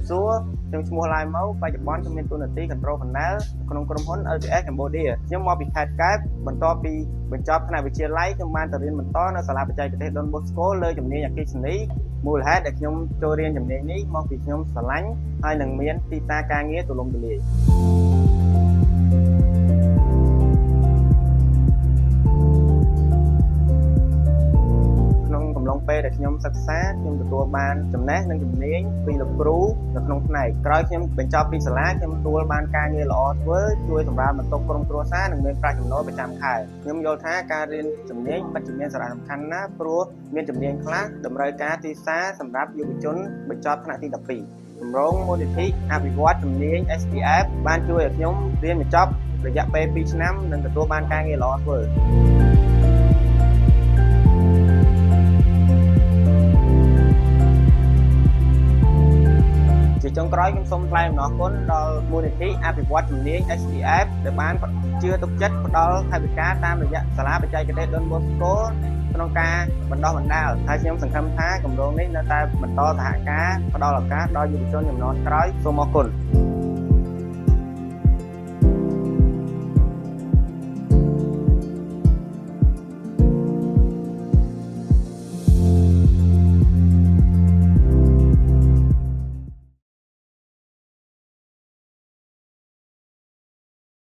សួរខ្ញុំឈ្មោះឡាយម៉ៅបច្ចុប្បន្នខ្ញុំមានតួនាទី Control Panel ក្នុងក្រុមហ៊ុន LTS Cambodia ខ្ញុំមកពីខេត្តកែបបន្ទាប់ពីបញ្ចប់ថ្នាក់វិទ្យាល័យខ្ញុំបានទៅរៀនបន្តនៅសាលាបច្ចេកទេស Don Bosco លើជំនាញអគ្គិសនីមូលហេតុដែលខ្ញុំចូលរៀនជំនាញនេះមកពីខ្ញុំស្រឡាញ់ហើយនឹងមានទីផ្សារការងារទូលំទូលាយក្នុងកំឡុងពេលដែលខ្ញុំសិក្សាខ្ញុំទទួលបានចំណេះនិងជំនាញពីលោកគ្រូនៅក្នុងផ្នែកក្រោយខ្ញុំបញ្ចប់ពីសាលាខ្ញុំទទួលបានការងារល្អធ្វើជួយសម្រាប់បន្ទុកក្រុមគ្រួសារនិងមានប្រាក់ចំណូលប្រចាំខែខ្ញុំយល់ថាការរៀនជំនាញពិតជាមានសារៈសំខាន់ណាស់ព្រោះមានជំនាញខ្លះតម្រូវការទីផ្សារសម្រាប់យុវជនបញ្ចប់ថ្នាក់ទី12គម្រោងមូលនិធិអភិវឌ្ឍជំនាញ SPF បានជួយឲ្យខ្ញុំរៀនបញ្ចប់រយៈពេល2ឆ្នាំនិងទទួលបានការងារល្អធ្វើជាចុងក្រោយខ្ញុំសូមថ្លែងអំណរគុណដល់មូលនិធិអភិវឌ្ឍជំនាញ SPF ដែលបានជឿទុកចិត្តផ្ដល់ថវិកាតាមរយៈសាលាបច្ចេកទេស Don Bosco ក្នុងការបណ្ដុះបណ្ដាលហើយខ្ញុំសង្ឃឹមថាគម្រោងនេះនៅតែបន្តសហការផ្ដល់ឱកាសដល់យុវជនជំនាន់ក្រោយសូមអរគុណ